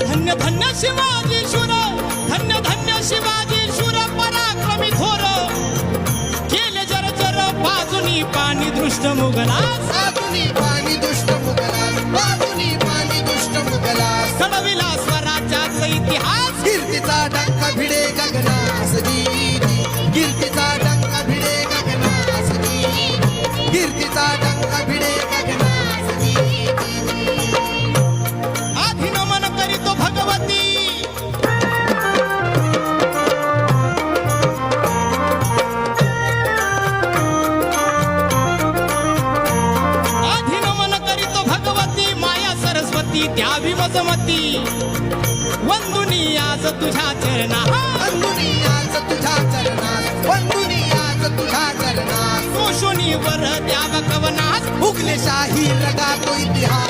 धन्य धन्य शिवाजी शूर, धन्य धन्य शिवाजी शूर, पराक्रमी थोर, केले जर जर बाजूनी पाणी दृष्ट मुघलास, बाजूनी पाणी दुष्ट मुघलास, बाजूनी पाणी दुष्ट मुघलास. घडविला स्वराज्याचा इतिहास, कीर्तीचा डंका भिडे गगनास दीदी, कीर्तीचा डंका भिडे गगनास दीदी, कीर्तीचा डंका भिडे गगनास दीदी. आधी नमन करीतो भगवती, आधी नमन करीतो भगवती, माया सरस्वती द्यावी मजमती, वंदुनी आज तुझ्या चरणा, वंदुनी आज तुझ्या चरणास, वंदुनी आज तुझ्या चरणास. दोषोनी वर द्याव कवनास, उगले शाही रगा तो इतिहास.